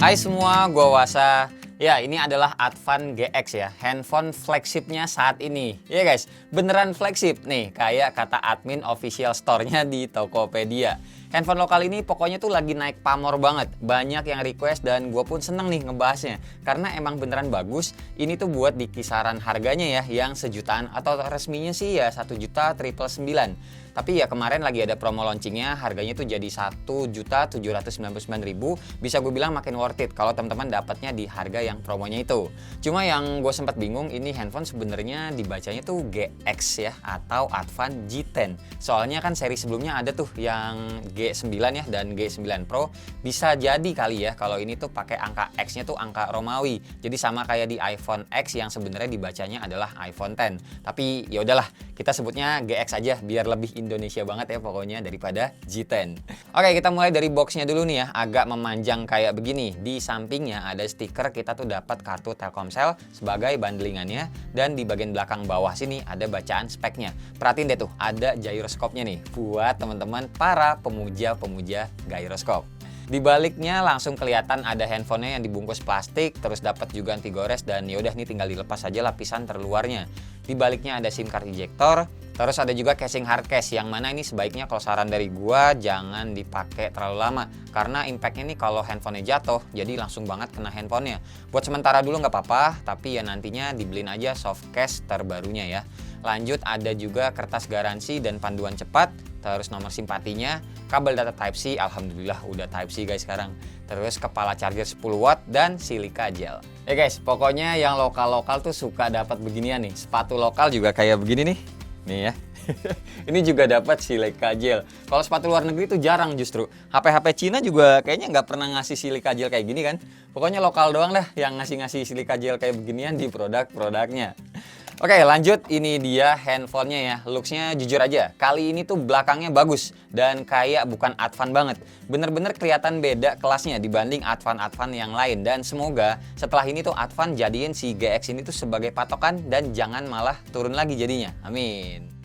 Hai semua, gua Wasa. Ya, ini adalah Advan GX ya, handphone flagshipnya saat ini. Ya guys, beneran flagship nih, kayak kata admin official store-nya di Tokopedia. Handphone lokal ini pokoknya tuh lagi naik pamor banget. Banyak yang request dan gue pun seneng nih ngebahasnya. Karena emang beneran bagus, ini tuh buat di kisaran harganya ya, yang sejutaan atau resminya sih ya 1.999.000. Tapi ya kemarin lagi ada promo launchingnya, harganya tuh jadi 1.799.000. Bisa gue bilang makin worth it kalau teman-teman dapatnya di harga yang promonya itu. Cuma yang gue sempat bingung, ini handphone sebenarnya dibacanya tuh GX ya, atau Advan G10. Soalnya kan seri sebelumnya ada tuh yang G9 ya dan G9 Pro. Bisa jadi kali ya kalau ini tuh pakai angka X-nya tuh angka Romawi. Jadi sama kayak di iPhone X yang sebenarnya dibacanya adalah iPhone X. Tapi ya udahlah, kita sebutnya GX aja biar lebih Indonesia banget ya pokoknya daripada G10. Oke, kita mulai dari boxnya dulu nih ya, agak memanjang kayak begini. Di sampingnya ada stiker, kita tuh dapat kartu Telkomsel sebagai bundlingannya, dan di bagian belakang bawah sini ada bacaan speknya. Perhatiin deh tuh, ada gyroscope-nya nih buat teman-teman para pemuja-pemuja gyroskop. Di baliknya langsung kelihatan ada handphonenya yang dibungkus plastik, terus dapat juga anti gores, dan yaudah nih tinggal dilepas aja lapisan terluarnya. Di baliknya ada SIM card ejector, terus ada juga casing hard case, yang mana ini sebaiknya kalau saran dari gua jangan dipakai terlalu lama karena impactnya nih kalau handphonenya jatuh jadi langsung banget kena handphonenya. Buat sementara dulu nggak apa-apa, tapi ya nantinya dibeliin aja soft case terbarunya ya. Lanjut ada juga kertas garansi dan panduan cepat, terus nomor simpatinya, kabel data Type-C, alhamdulillah udah Type-C guys sekarang. Terus kepala charger 10 watt dan silika gel. Ya guys, pokoknya yang lokal-lokal tuh suka dapat beginian nih. Sepatu lokal juga kayak begini nih. Nih ya. Ini juga dapat silika gel. Kalau sepatu luar negeri itu jarang justru. HP-HP Cina juga kayaknya nggak pernah ngasih silika gel kayak gini kan. Pokoknya lokal doang dah yang ngasih silika gel kayak beginian di produk-produknya. Oke, lanjut, ini dia handphonenya ya. Looksnya jujur aja, kali ini tuh belakangnya bagus dan kayak bukan Advan banget. Bener-bener kelihatan beda kelasnya dibanding Advan-Advan yang lain. Dan semoga setelah ini tuh Advan jadiin si GX ini tuh sebagai patokan dan jangan malah turun lagi jadinya. Amin.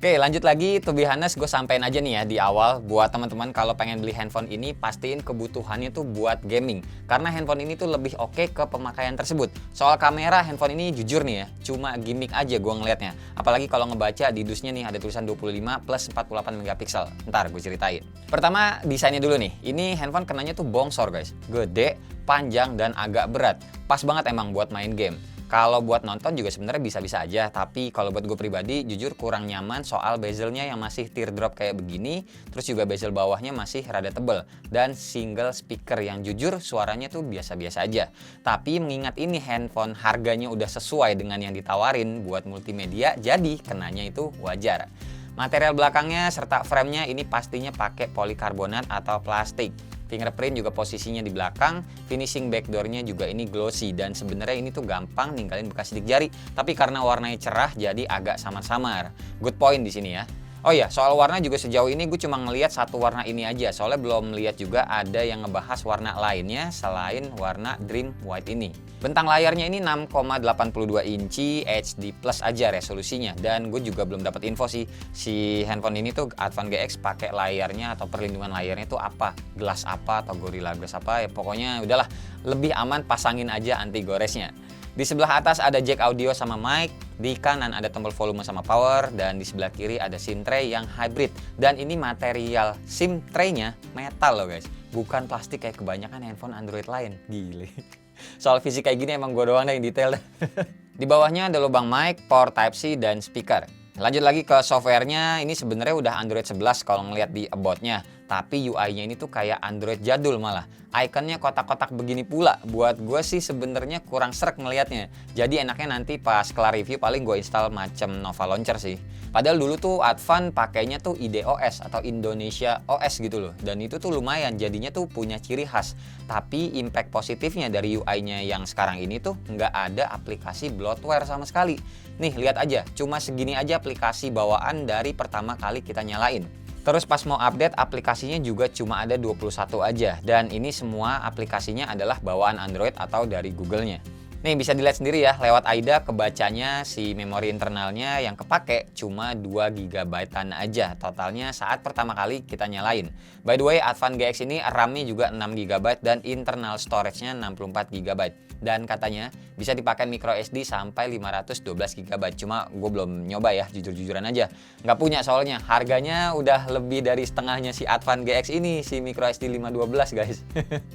Oke, lanjut lagi, to be honest, gue sampein aja nih ya di awal, buat teman-teman kalau pengen beli handphone ini, pastiin kebutuhannya tuh buat gaming. Karena handphone ini tuh lebih oke ke pemakaian tersebut. Soal kamera, handphone ini jujur nih ya, cuma gimmick aja gue ngelihatnya. Apalagi kalau ngebaca di dusnya nih ada tulisan 25 plus 48 megapiksel. Ntar gue ceritain. Pertama, desainnya dulu nih. Ini handphone kenanya tuh bongsor guys. Gede, panjang, dan agak berat. Pas banget emang buat main game. Kalau buat nonton juga sebenarnya bisa-bisa aja, tapi kalau buat gue pribadi jujur kurang nyaman soal bezelnya yang masih teardrop kayak begini, terus juga bezel bawahnya masih rada tebel, dan single speaker yang jujur suaranya tuh biasa-biasa aja. Tapi mengingat ini handphone harganya udah sesuai dengan yang ditawarin buat multimedia, jadi kenanya itu wajar. Material belakangnya serta framenya ini pastinya pakai polikarbonat atau plastik. Fingerprint juga posisinya di belakang, finishing backdoornya juga ini glossy, dan sebenarnya ini tuh gampang ninggalin bekas sidik jari, tapi karena warnanya cerah jadi agak samar-samar. Good point di sini ya. Oh iya, soal warna juga sejauh ini gue cuma ngelihat satu warna ini aja, soalnya belum melihat juga ada yang ngebahas warna lainnya selain warna Dream White ini. Bentang layarnya ini 6,82 inci HD Plus aja resolusinya, dan gue juga belum dapat info sih si handphone ini tuh Advan GX pakai layarnya atau perlindungan layarnya tuh apa, glass apa atau Gorilla Glass apa ya, pokoknya udahlah lebih aman pasangin aja anti goresnya. Di sebelah atas ada jack audio sama mic, di kanan ada tombol volume sama power, dan di sebelah kiri ada SIM tray yang hybrid. Dan ini material SIM tray-nya metal loh guys, bukan plastik kayak kebanyakan handphone Android lain. Gile. Soal fisik kayak gini emang gue doang deh yang detail dah. Di bawahnya ada lubang mic, port Type-C, dan speaker. Lanjut lagi ke softwarenya, ini sebenarnya udah Android 11 kalau ngeliat di about-nya. Tapi UI-nya ini tuh kayak Android jadul malah. Ikonnya kotak-kotak begini pula. Buat gue sih sebenarnya kurang srek ngelihatnya. Jadi enaknya nanti pas kelar review paling gue install macam Nova Launcher sih. Padahal dulu tuh Advan pakainya tuh IDOS atau Indonesia OS gitu loh. Dan itu tuh lumayan, jadinya tuh punya ciri khas. Tapi impact positifnya dari UI-nya yang sekarang ini tuh nggak ada aplikasi bloatware sama sekali. Nih lihat aja, cuma segini aja aplikasi bawaan dari pertama kali kita nyalain. Terus pas mau update aplikasinya juga cuma ada 21 aja, dan ini semua aplikasinya adalah bawaan Android atau dari Google-nya. Nih bisa dilihat sendiri ya, lewat AIDA kebacanya si memori internalnya yang kepake cuma 2 GB-an aja totalnya saat pertama kali kita nyalain. By the way, Advan GX ini RAM-nya juga 6 GB dan internal storage-nya 64 GB. Dan katanya bisa dipakai micro SD sampai 512 GB. Cuma gue belum nyoba ya, jujur-jujuran aja. Nggak punya soalnya, harganya udah lebih dari setengahnya si Advan GX ini, si micro SD 512 guys.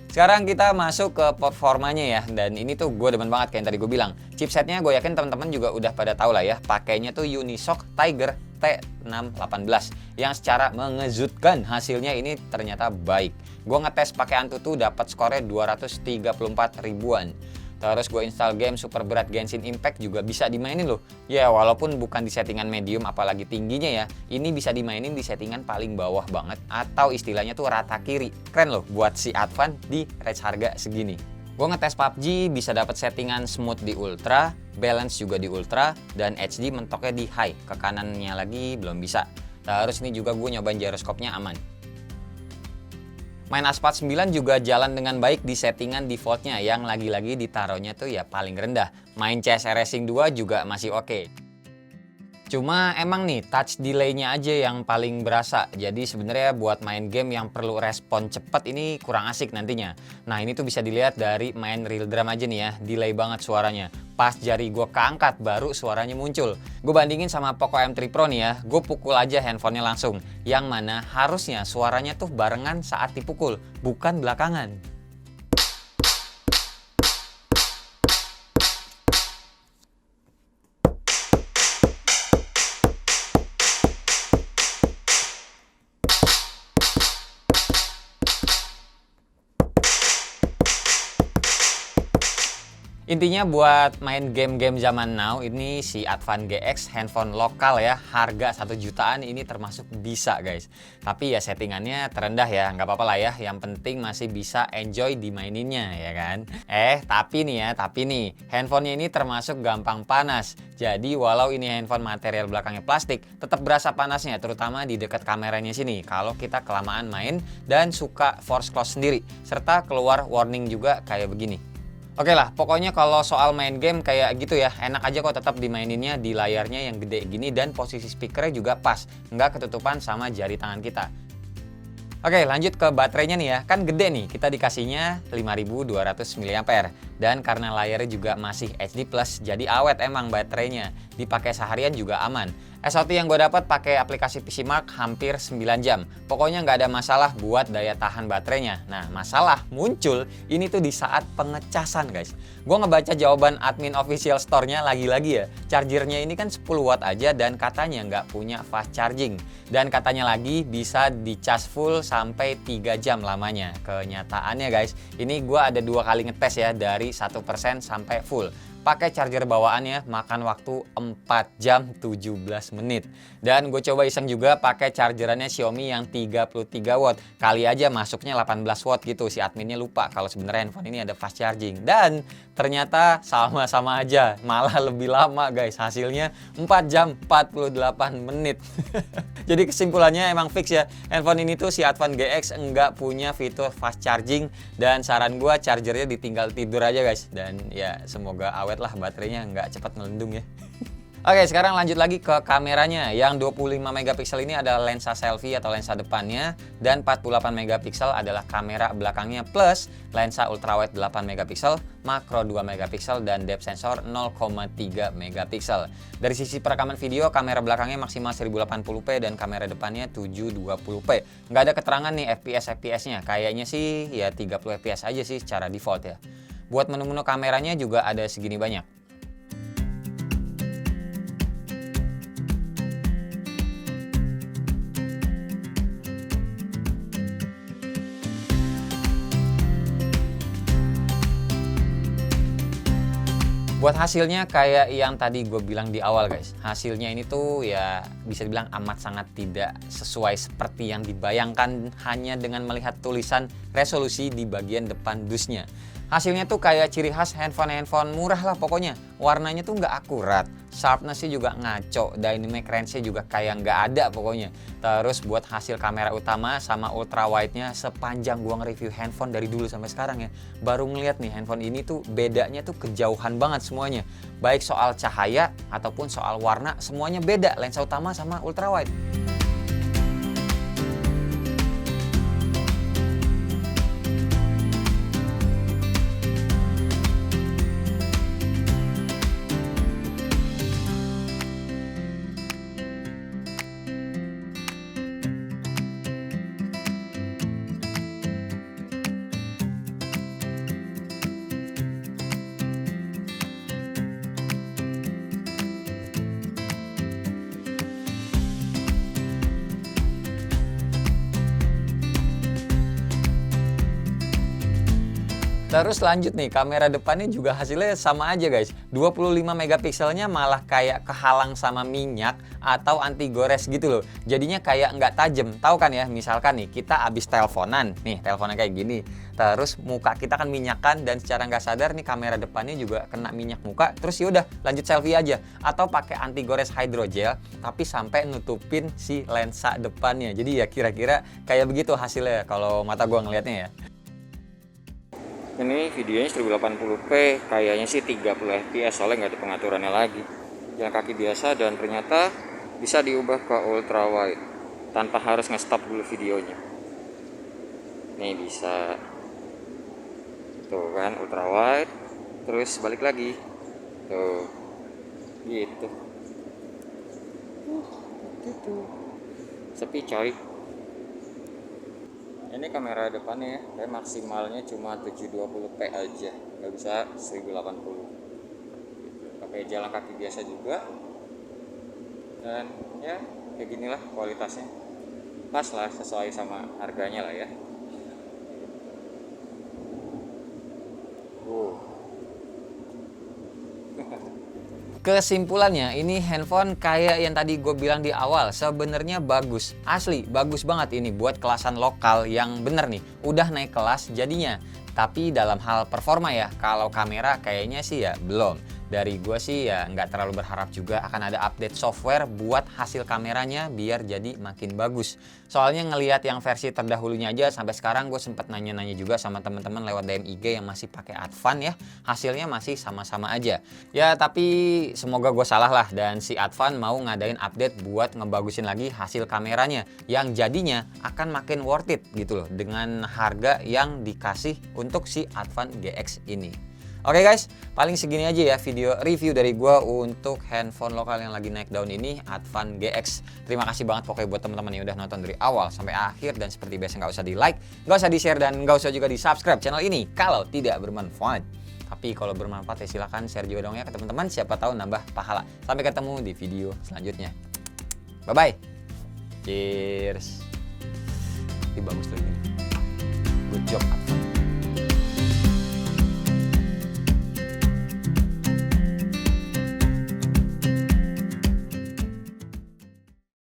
Sekarang kita masuk ke performanya ya, dan ini tuh gue demen banget kayak yang tadi gue bilang. Chipsetnya gue yakin teman-teman juga udah pada tahu lah ya, pakainya tuh Unisoc Tiger T618 yang secara mengejutkan hasilnya ini ternyata baik. Gue ngetes pakai Antutu dapat skornya 234 ribuan. Terus gue install game super berat Genshin Impact juga bisa dimainin loh. Ya walaupun bukan di settingan medium apalagi tingginya ya, ini bisa dimainin di settingan paling bawah banget atau istilahnya tuh rata kiri. Keren loh buat si Advan di range harga segini. Gue ngetes PUBG bisa dapat settingan smooth di ultra, balance juga di ultra, dan HD mentoknya di high. Ke kanannya lagi belum bisa. Terus ini juga gue nyobain gyroscope-nya aman. Main Asphalt 9 juga jalan dengan baik di settingan defaultnya yang lagi-lagi ditaruhnya tuh ya paling rendah. Main CS Racing 2 juga masih oke. Cuma emang nih touch delay-nya aja yang paling berasa. Jadi sebenarnya buat main game yang perlu respon cepat ini kurang asik nantinya. Nah ini tuh bisa dilihat dari main real drum aja nih ya, delay banget suaranya. Pas jari gue keangkat baru suaranya muncul. Gue bandingin sama Poco M3 Pro nih ya, gue pukul aja handphonenya langsung. Yang mana harusnya suaranya tuh barengan saat dipukul, bukan belakangan. Intinya buat main game-game zaman now ini si Advan GX handphone lokal ya, harga 1 jutaan ini termasuk bisa guys. Tapi ya settingannya terendah ya, nggak apa-apa lah ya, yang penting masih bisa enjoy dimaininnya ya kan. Tapi nih handphonenya ini termasuk gampang panas. Jadi walau ini handphone material belakangnya plastik, tetap berasa panasnya terutama di dekat kameranya sini kalau kita kelamaan main dan suka force close sendiri. Serta keluar warning juga kayak begini. Oke lah, pokoknya kalau soal main game kayak gitu ya, enak aja kok tetap dimaininnya di layarnya yang gede gini dan posisi speakernya juga pas, nggak ketutupan sama jari tangan kita. Oke, lanjut ke baterainya nih ya, kan gede nih, kita dikasihnya 5200 mAh. Dan karena layarnya juga masih HD+, jadi awet emang baterainya, dipakai seharian juga aman. SOT yang gue dapat pakai aplikasi PCMark hampir 9 jam. Pokoknya nggak ada masalah buat daya tahan baterainya. Nah, masalah muncul ini tuh di saat pengecasan guys. Gue ngebaca jawaban admin official store-nya lagi-lagi ya. Chargernya ini kan 10 watt aja dan katanya nggak punya fast charging. Dan katanya lagi bisa dicas full sampai 3 jam lamanya. Kenyataannya guys, ini gue ada 2 kali ngetes ya dari 1% sampai full. Pakai charger bawaannya makan waktu 4 jam 17 menit. Dan gue coba iseng juga pakai chargerannya Xiaomi yang 33 watt. Kali aja masuknya 18 watt gitu. Si adminnya lupa kalau sebenarnya handphone ini ada fast charging. Dan ternyata sama-sama aja, malah lebih lama guys. Hasilnya 4 jam 48 menit. Jadi kesimpulannya emang fix ya, handphone ini tuh si Advan GX enggak punya fitur fast charging. Dan saran gue chargernya ditinggal tidur aja guys. Dan ya semoga awet lah baterainya, nggak cepat melendung ya. Oke, sekarang lanjut lagi ke kameranya. Yang 25 megapiksel ini adalah lensa selfie atau lensa depannya, dan 48 megapiksel adalah kamera belakangnya plus lensa ultrawide 8 megapiksel, makro 2 megapiksel, dan depth sensor 0,3 megapiksel. Dari sisi perekaman video, kamera belakangnya maksimal 1080p dan kamera depannya 720p. Nggak ada keterangan nih FPS-nya. Kayaknya sih ya 30 fps aja sih secara default ya. Buat menu-menu kameranya juga ada segini banyak. Buat hasilnya kayak yang tadi gue bilang di awal guys. Hasilnya ini tuh ya bisa dibilang amat sangat tidak sesuai seperti yang dibayangkan hanya dengan melihat tulisan resolusi di bagian depan dusnya. Hasilnya tuh kayak ciri khas handphone murah lah pokoknya. Warnanya tuh nggak akurat, sharpness-nya juga ngaco, dynamic range-nya juga kayak nggak ada pokoknya. Terus buat hasil kamera utama sama ultra wide-nya, sepanjang gua nge-review handphone dari dulu sampai sekarang ya, baru ngeliat nih handphone ini tuh bedanya tuh kejauhan banget semuanya. Baik soal cahaya ataupun soal warna, semuanya beda lensa utama sama ultra wide. Terus lanjut nih, kamera depannya juga hasilnya sama aja guys. 25 megapikselnya malah kayak kehalang sama minyak atau anti gores gitu loh. Jadinya kayak nggak tajem. Tahu kan ya, misalkan nih kita abis teleponan, nih teleponnya kayak gini. Terus muka kita kan minyakan dan secara nggak sadar nih kamera depannya juga kena minyak muka. Terus yaudah lanjut selfie aja. Atau pakai anti gores hydrogel tapi sampai nutupin si lensa depannya. Jadi ya kira-kira kayak begitu hasilnya kalau mata gua ngelihatnya ya. Ini videonya 1080p, kayaknya sih 30 fps soalnya nggak ada pengaturannya lagi. Jalan kaki biasa dan ternyata bisa diubah ke ultra wide tanpa harus nge-stop dulu videonya. Nih bisa, tuh kan ultra wide, terus balik lagi, tuh gitu. Sepi coy. Ini kamera depannya ya, kayak maksimalnya cuma 720p aja, nggak bisa 1080. Pakai jalan kaki biasa juga, dan ya kayak ginilah kualitasnya, pas lah sesuai sama harganya lah ya. Kesimpulannya, ini handphone kayak yang tadi gue bilang di awal, sebenarnya bagus. Asli, bagus banget ini buat kelasan lokal yang bener nih. Udah naik kelas jadinya. Tapi dalam hal performa ya, kalau kamera kayaknya sih ya belum. Dari gue sih ya nggak terlalu berharap juga akan ada update software buat hasil kameranya biar jadi makin bagus. Soalnya ngelihat yang versi terdahulunya aja sampai sekarang gue sempat nanya-nanya juga sama teman-teman lewat DM IG yang masih pakai Advan ya, hasilnya masih sama-sama aja. Ya tapi semoga gue salah lah dan si Advan mau ngadain update buat ngebagusin lagi hasil kameranya yang jadinya akan makin worth it gitu loh dengan harga yang dikasih untuk si Advan GX ini. Oke guys, paling segini aja ya video review dari gua untuk handphone lokal yang lagi naik daun ini, Advan GX. Terima kasih banget pokoknya buat teman-teman yang udah nonton dari awal sampai akhir, dan seperti biasa nggak usah di like, nggak usah di share, dan nggak usah juga di subscribe channel ini kalau tidak bermanfaat. Tapi kalau bermanfaat ya silahkan share juga dong ya ke teman-teman, siapa tahu nambah pahala. Sampai ketemu di video selanjutnya. Bye bye. Cheers. Ini bagus tuh ini. Good job Advan.